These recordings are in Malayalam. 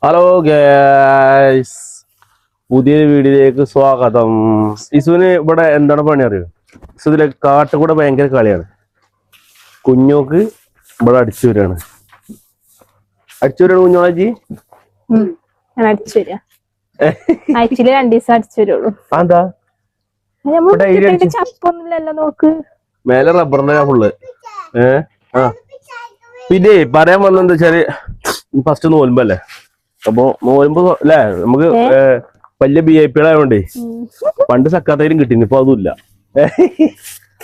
ഹലോ ഗൈസ്, പുതിയ വീഡിയോയിലേക്ക് സ്വാഗതം. ഇസുവിന് ഇവിടെ എന്താണ് പണി അറിയോ? ഇസു ഇതിലെ കാട്ടുകൂടെ ഭയങ്കര കളിയാണ്. കുഞ്ഞോക്ക് ഇവിടെ അടിച്ചു വരികയാണ് കുഞ്ഞോളജി. ആഴ്ചയില് 2 ദിവസം അടിച്ചു വരുള്ളൂ. എന്താ നോക്ക് മേലെ റബ്ബറിന്റെ ഫുള്ള്. പിന്നെ പറയാൻ വന്നെന്താ വെച്ചാല്, ഫസ്റ്റ് നോൽമ്പല്ലേ, അപ്പൊ നോൽമ്പ് അല്ലേ നമുക്ക് വലിയ VIP ആയതുകൊണ്ടേ പണ്ട് സക്കാത്തേലും കിട്ടിയിരുന്നു, ഇപ്പൊ അതുമില്ല.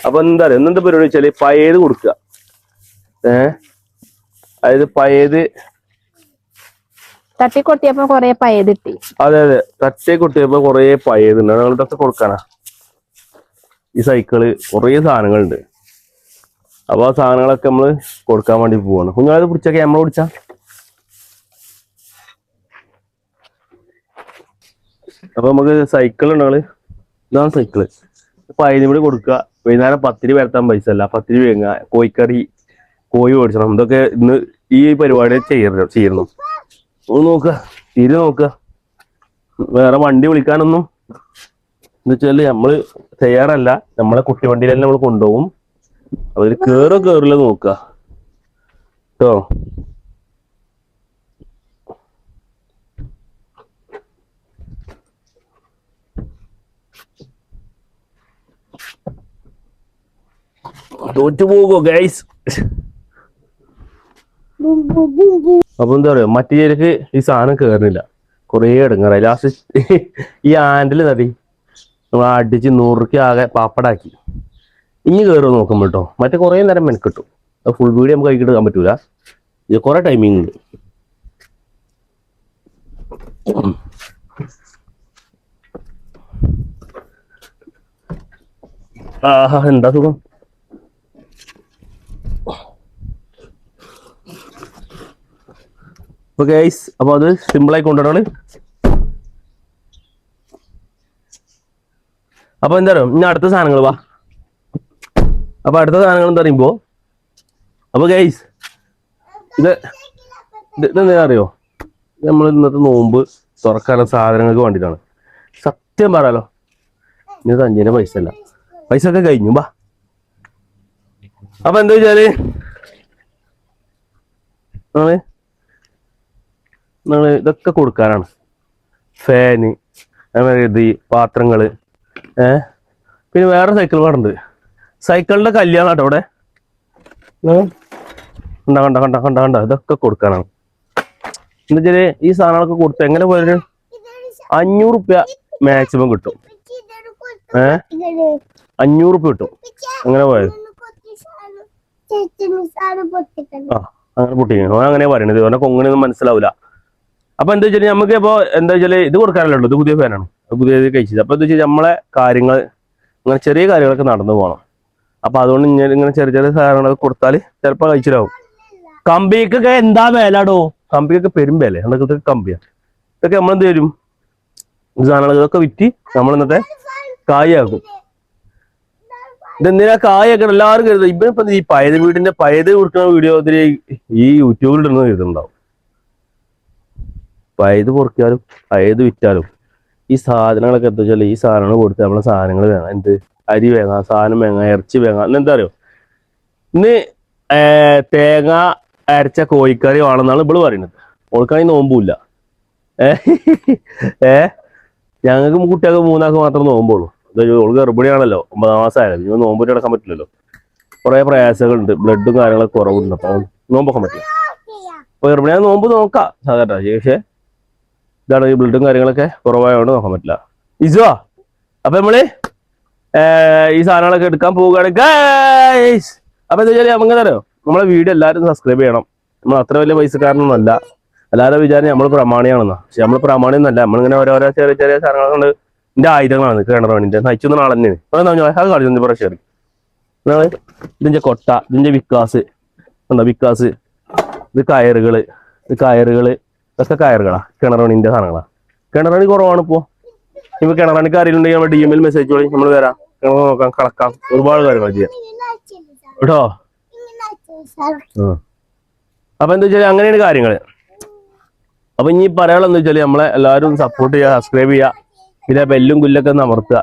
അപ്പൊ എന്താ പറയാ, എന്താ പരിപാടി വെച്ചാല് പഴയത് കൊടുക്കുക. അതായത് പഴയത് തട്ടിക്കൊട്ടിയപ്പോ കൊറേ പഴയത് കിട്ടി. അതെ അതെ, തട്ടി കൊട്ടിയപ്പോ കൊറേ പഴയതുണ്ട്, ഞങ്ങളിതൊക്കെ കൊടുക്കാനാ. ഈ സൈക്കിള് കൊറേ സാധനങ്ങളുണ്ട്. അപ്പൊ ആ സാധനങ്ങളൊക്കെ നമ്മള് കൊടുക്കാൻ വേണ്ടി പോവാണ്. കുഞ്ഞായത് പിടിച്ച ക്യാമറ പിടിച്ചാ. അപ്പൊ നമുക്ക് സൈക്കിൾ ഉണ്ടാള്, ഇതാണ് സൈക്കിള്. അപ്പൊ അതിന് കൂടി കൊടുക്കുക. വൈകുന്നേരം 10 രൂപ വരുത്താൻ പൈസ അല്ല, 10 രൂപ വേങ്ങ, കോഴിക്കറി, കോഴി മേടിച്ചണം. ഇതൊക്കെ ഇന്ന് ഈ പരിപാടി ചെയ്യണം. ഒന്ന് നോക്കുക, തിരി നോക്കുക. വേറെ വണ്ടി വിളിക്കാനൊന്നും എന്ന് വെച്ചാല് നമ്മള് തയ്യാറല്ല. നമ്മളെ കുട്ടി വണ്ടിയിൽ തന്നെ നമ്മൾ കൊണ്ടുപോകും. അതിൽ കേറില്ല നോക്കുക കേട്ടോ. തോറ്റു പോകുമോ ഗൈസ്? അപ്പൊ എന്താ പറയാ, മറ്റേ ചേർക്ക് ഈ സാധനം കേറുന്നില്ല, കൊറേ ഇടങ്ങാറായി. ലാസ്റ്റ് ഈ ഹാൻഡില് തടി നമ്മൾ അടിച്ച് 100 രൂപ ആകെ പാപ്പടാക്കി. ഇനി കയറുമോ നോക്കുമ്പോ കേട്ടോ. മറ്റേ കുറേ നേരം മെനക്കിട്ടു. ഫുൾ വീഡിയോ നമുക്ക് കൈക്കിട്ട് എടുക്കാൻ പറ്റൂല, ഇത് കുറെ ടൈമിങ് ഉണ്ട്. ആഹാ, എന്താ സുഖം. അപ്പൊ ഗൈസ്, അപ്പൊ അത് സിമ്പിളായി കൊണ്ടുവരാണ്. അപ്പൊ എന്താ പറയുക, ഇനി അടുത്ത സാധനങ്ങൾ വാ. അപ്പൊ അടുത്ത സാധനങ്ങൾ എന്താ പറയുമ്പോ, അപ്പൊ ഗൈസ് ഇതെന്താ അറിയോ, നമ്മൾ ഇന്നത്തെ നോമ്പ് തുറക്കാനുള്ള സാധനങ്ങൾക്ക് വേണ്ടിയിട്ടാണ്. സത്യം പറയാലോ, ഇനി 5 പൈസ അല്ല, പൈസ ഒക്കെ കഴിഞ്ഞു. ബാ. അപ്പൊ എന്താ വെച്ചാല് നമ്മള് ഇതൊക്കെ കൊടുക്കാനാണ്. ഫാന്, ഇത് പാത്രങ്ങള്, പിന്നെ വേറെ സൈക്കിൾ പാടുണ്ട്. സൈക്കിളിന്റെ കല്യാണം കേട്ടോ ഇവിടെ. കണ്ട ഇതൊക്കെ കൊടുക്കാനാണ്. എന്താ വെച്ചാല് ഈ സാധനങ്ങളൊക്കെ കൊടുത്ത് എങ്ങനെ പോയാലും 500 രൂപ മാക്സിമം കിട്ടും. 500 രൂപ കിട്ടും അങ്ങനെ പോയത്. അങ്ങനെ പൊട്ടിക്കണം, അങ്ങനെ പറയണത്. ഓനെ കൊങ്ങനൊന്നും മനസ്സിലാവില്ല. അപ്പൊ എന്താ വെച്ചാൽ നമുക്ക് ഇപ്പൊ എന്താ വെച്ചാല് ഇത് കൊടുക്കാനല്ലോ, ഇത് പുതിയ ഫാനാണ്, പുതിയത് കഴിച്ചത്. അപ്പൊ എന്താ വെച്ചാൽ നമ്മളെ കാര്യങ്ങൾ അങ്ങനെ ചെറിയ കാര്യങ്ങളൊക്കെ നടന്നു പോകണം. അപ്പൊ അതുകൊണ്ട് ഇങ്ങനെ ചെറിയ സാധനങ്ങളൊക്കെ കൊടുത്താൽ ചിലപ്പോൾ കഴിച്ചിലാവും. കമ്പിക്കൊക്കെ എന്താ വിലടോ, കമ്പിക്കൊക്കെ പെരും വില. എന്നൊക്കെ കമ്പിയാ ഇതൊക്കെ നമ്മളെന്ത് തരും, സാധനങ്ങൾ ഇതൊക്കെ വിറ്റ് നമ്മൾ ഇന്നത്തെ കായാക്കും. ഇതെന്തിനാ കായൊക്കെ എല്ലാവരും കരുതുന്നത്. ഇപ്പൊ ഈ പഴയത് കൊടുക്കുന്ന വീഡിയോ ഇതിൽ ഈ യൂട്യൂബിൽ ഇടുന്ന കരുതുന്നുണ്ടാവും. പഴയത് പൊറിക്കാലും പഴയത് വിറ്റാലും ഈ സാധനങ്ങളൊക്കെ എന്താ വെച്ചാൽ, ഈ സാധനങ്ങൾ കൊടുത്ത് നമ്മളെ സാധനങ്ങൾ വേണം. എന്ത് അരി വേങ്ങാം, സാധനം വേങ്ങാം, ഇറച്ചി വേങ്ങാം. എന്താ അറിയോ, ഇന്ന് തേങ്ങ അരച്ച കോഴിക്കറി വേണമെന്നാണ് ഇവള് പറയുന്നത്. ഓൾക്കാണെങ്കിൽ നോമ്പൂല്ല. ഞങ്ങൾക്ക് കുട്ടികൾക്ക് 3 മാത്രം നോമ്പുള്ളൂ. ഓൾ ഗർഭിണിയാണല്ലോ, 9 മാസമായാലും. ഇനി നോമ്പിട്ട് കിടക്കാൻ പറ്റില്ലല്ലോ, കുറെ പ്രയാസങ്ങളുണ്ട്, ബ്ലഡും കാര്യങ്ങളൊക്കെ കുറവുണ്ട്. അപ്പൊ നോമ്പൊക്കെ പറ്റില്ല. അപ്പൊ ഗർഭിണിയായ നോമ്പ് നോക്കാം സാധാരണ, പക്ഷേ ഇതാണ് ഈ ബ്ലഡും കാര്യങ്ങളൊക്കെ കുറവായതുകൊണ്ട് നോക്കാൻ പറ്റില്ല. ഇസുവാ, അപ്പൊ നമ്മള് ഈ സാധനങ്ങളൊക്കെ എടുക്കാൻ പോവുകയാണ് ഗൈസ്. അപ്പൊ എന്താ വെച്ചാൽ നമുക്ക് അറിയോ, നമ്മളെ വീഡിയോ എല്ലാവരും സബ്സ്ക്രൈബ് ചെയ്യണം. നമ്മൾ അത്ര വലിയ പൈസക്കാരനൊന്നും അല്ല. എല്ലാവരും വിചാരം നമ്മൾ പ്രമാണിയാണെന്നാ, പക്ഷെ നമ്മൾ പ്രമാണിയൊന്നല്ല. നമ്മളിങ്ങനെ ഓരോരോ ചെറിയ ചെറിയ സാധനങ്ങൾ കൊണ്ട് എന്റെ ആയുധങ്ങളാണ് കിണറാണിന്റെ നയിച്ചൊന്നും നാളെ തന്നെ. അത് കളിച്ചു പ്രശ്നം. ഇതിന്റെ കൊട്ട, ഇതിന്റെ വിക്കാസ് ഉണ്ടോ, വിക്കാസ്, ഇത് കയറുകള്, ഇതൊക്കെ കയറുകളാ, കിണറണിന്റെ സാധനങ്ങളാ. കിണറണി കുറവാണ് ഇപ്പോ. ഇപ്പൊ കിണറണിക്ക് അറിയില്ലെങ്കിൽ നമ്മൾ DM മെസ്സേജ് വഴി നമ്മൾ വരാം, കിണർ നോക്കാം, കളക്കാം, ഒരുപാട് കാര്യങ്ങൾ ചെയ്യാം കേട്ടോ. അപ്പൊ എന്താ വെച്ചാൽ അങ്ങനെയാണ് കാര്യങ്ങള്. അപ്പൊ ഇനി പറയാനുള്ളത് വെച്ചാല് നമ്മളെ എല്ലാവരും സപ്പോർട്ട് ചെയ്യുക, സബ്സ്ക്രൈബ് ചെയ്യുക, പിന്നെ ബെല്ലും കുല്ലൊക്കെ ഒന്ന് അമർത്തുക.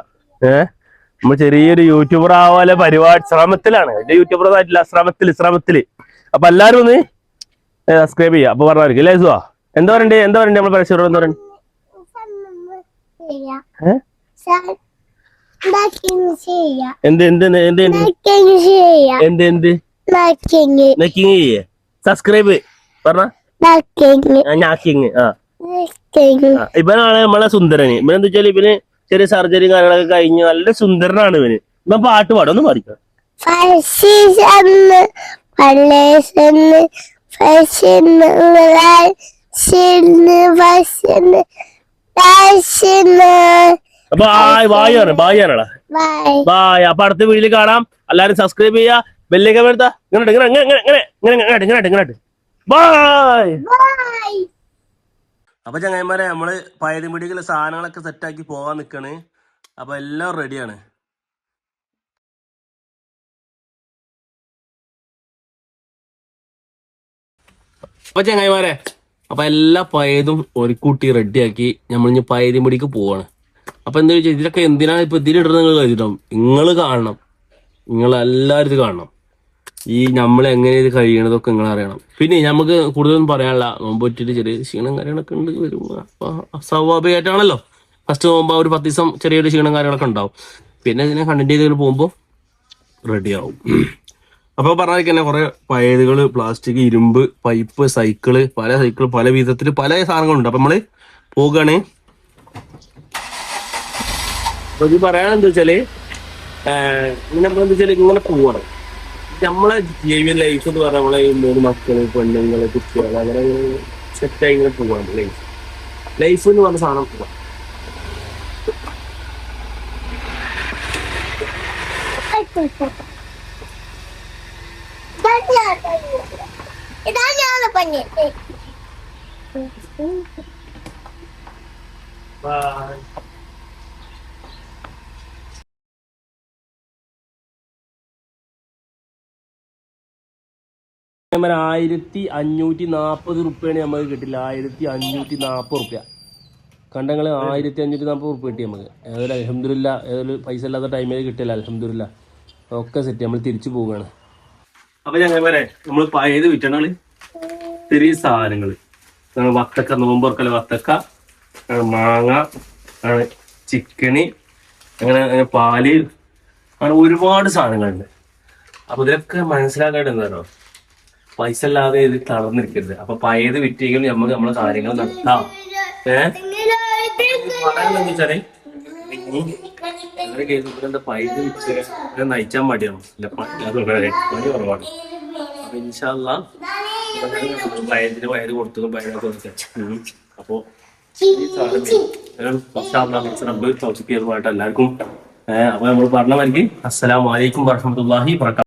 നമ്മൾ ചെറിയൊരു യൂട്യൂബർ ആവാലെ പരിപാടി ശ്രമത്തിലാണ്. എന്റെ യൂട്യൂബർ ആയിട്ടില്ല, ശ്രമത്തില്. അപ്പൊ എല്ലാരും ഒന്ന് സബ്സ്ക്രൈബ് ചെയ്യുക. അപ്പൊ പറഞ്ഞായിരിക്കും അല്ലേ സുവാ? എന്താ പറയണ്ടേ നമ്മളെ പരസ്യം എന്താ പറയണ്ടേ? സബ്സ്ക്രൈബ് പറഞ്ഞ ഇവനാണ് നമ്മളെ സുന്ദരന്. ഇവനെന്താ വെച്ചാൽ ഇവന് ചെറിയ സർജറി കാര്യങ്ങളൊക്കെ കഴിഞ്ഞ് നല്ല സുന്ദരനാണ് ഇവന്. ഇവൻ പാട്ട് പാടും, ഒന്ന് പാടിക്കാം. ബായാണടാ ബായ്. അപ്പൊ അടുത്ത വീഡിയോയിൽ കാണാം. എല്ലാരും സബ്സ്ക്രൈബ് ചെയ്യാ, ബെല്ലേക്ക് വരുത്താ. ഇങ്ങോട്ട് ബായ്. അപ്പൊ ചങ്ങായിമാരെ നമ്മള് പയതുമിടിക്കുള്ള സാധനങ്ങളൊക്കെ സെറ്റാക്കി പോവാൻ നിക്കാണ്. അപ്പൊ എല്ലാം റെഡിയാണ്. അപ്പൊ ചങ്ങായിമാരെ അപ്പൊ എല്ലാ പയതും ഒരു കൂട്ടി റെഡിയാക്കി നമ്മളിഞ്ഞ് പയതുമിടിക്ക് പോവാണ്. അപ്പൊ എന്താ വെച്ചാൽ ഇതിലൊക്കെ എന്തിനാണ് ഇപ്പൊ ഇതിലിടുന്നത് നിങ്ങൾ കഴിച്ചിട്ടുണ്ടാവും. നിങ്ങൾ കാണണം, നിങ്ങൾ എല്ലാവരും ഇത് കാണണം. ഈ നമ്മൾ എങ്ങനെ ഇത് കഴിയണതൊക്കെ നിങ്ങൾ അറിയണം. പിന്നെ നമുക്ക് കൂടുതലൊന്നും പറയാനുള്ള, നോമ്പ് പറ്റിയിട്ട് ചെറിയ ക്ഷീണം കാര്യങ്ങളൊക്കെ ഉണ്ട് വരും. അപ്പൊ സ്വാഭാവികമായിട്ടാണല്ലോ ഫസ്റ്റ് പോകുമ്പോൾ ഒരു 10 ദിവസം ചെറിയൊരു ക്ഷീണം കാര്യങ്ങളൊക്കെ ഉണ്ടാവും. പിന്നെ ഇതിനെ കണ്ടന്റ് ചെയ്ത് പോകുമ്പോൾ റെഡിയാവും. അപ്പൊ പറഞ്ഞാൽ തന്നെ കുറെ പയതുകള്, പ്ലാസ്റ്റിക്, ഇരുമ്പ്, പൈപ്പ്, സൈക്കിള്, പല വിധത്തിൽ പല സാധനങ്ങളുണ്ട്. അപ്പൊ നമ്മള് പോവുകയാണ്. അപ്പൊ ഇത് പറയാനെന്താ വെച്ചാല് നമ്മളെന്താ വെച്ചാല് ഇങ്ങനെ പോവാണ്. നമ്മളെ ജീവിത ലൈഫ് എന്ന് പറഞ്ഞാൽ നമ്മളെ 3 മക്കള്, പെണ്ണുങ്ങള്, കുട്ടികൾ, അങ്ങനെ സെറ്റായി ഇങ്ങനെ പോവാണ് ലൈഫ് എന്ന് പറഞ്ഞ സാധനം പോവാ. Bye. 1540 റുപ്യാണ് നമുക്ക് കിട്ടില്ല. 1540 റുപ്യ കണ്ടങ്ങള്. 1540 റുപ്യ കിട്ടി നമുക്ക്. ഏതായാലും അൽഹംദുലില്ലാ, ഏതായാലും പൈസ ഇല്ലാത്ത ടൈമിൽ കിട്ടില്ല. അൽഹംദുലില്ലാ ഒക്കെ സെറ്റ്. നമ്മൾ തിരിച്ചു പോവുകയാണ്. അപ്പൊ ഞങ്ങൾ നമ്മൾ പയത് വിറ്റണങ്ങള് ചെറിയ സാധനങ്ങള്, വത്തക്ക, നോമ്പൊർക്കല് വത്തക്ക, മാങ്ങ, ചിക്കന്, അങ്ങനെ പാല്, അങ്ങനെ ഒരുപാട് സാധനങ്ങളുണ്ട്. അപ്പൊ ഇതിലൊക്കെ മനസ്സിലാക്കാണ്ട് എന്താണോ, പൈസ ഇല്ലാതെ ഇത് തളർന്നിരിക്കരുത്. അപ്പൊ പയത് വിറ്റെങ്കിലും നമുക്ക് നമ്മളെ കാര്യങ്ങൾ നടത്താം. പറയാനെന്താ വെച്ചാല് പൈസ വിറ്റ് നയിച്ചാൻ മടിയാണ്. പണി കുറവാണ്. അപ്പൊ ഇൻഷാ അല്ലാഹ് പയതിന് പയത് കൊടുത്തതും പയതൊക്കെ കൊടുക്കാം. അപ്പൊ ഈ സാധനം എല്ലാവർക്കും അപ്പൊ നമ്മൾ പറഞ്ഞ മാതിരി അസ്സലാമു അലൈക്കും വറഹ്മത്തുള്ളാഹി വബറകാതുഹു.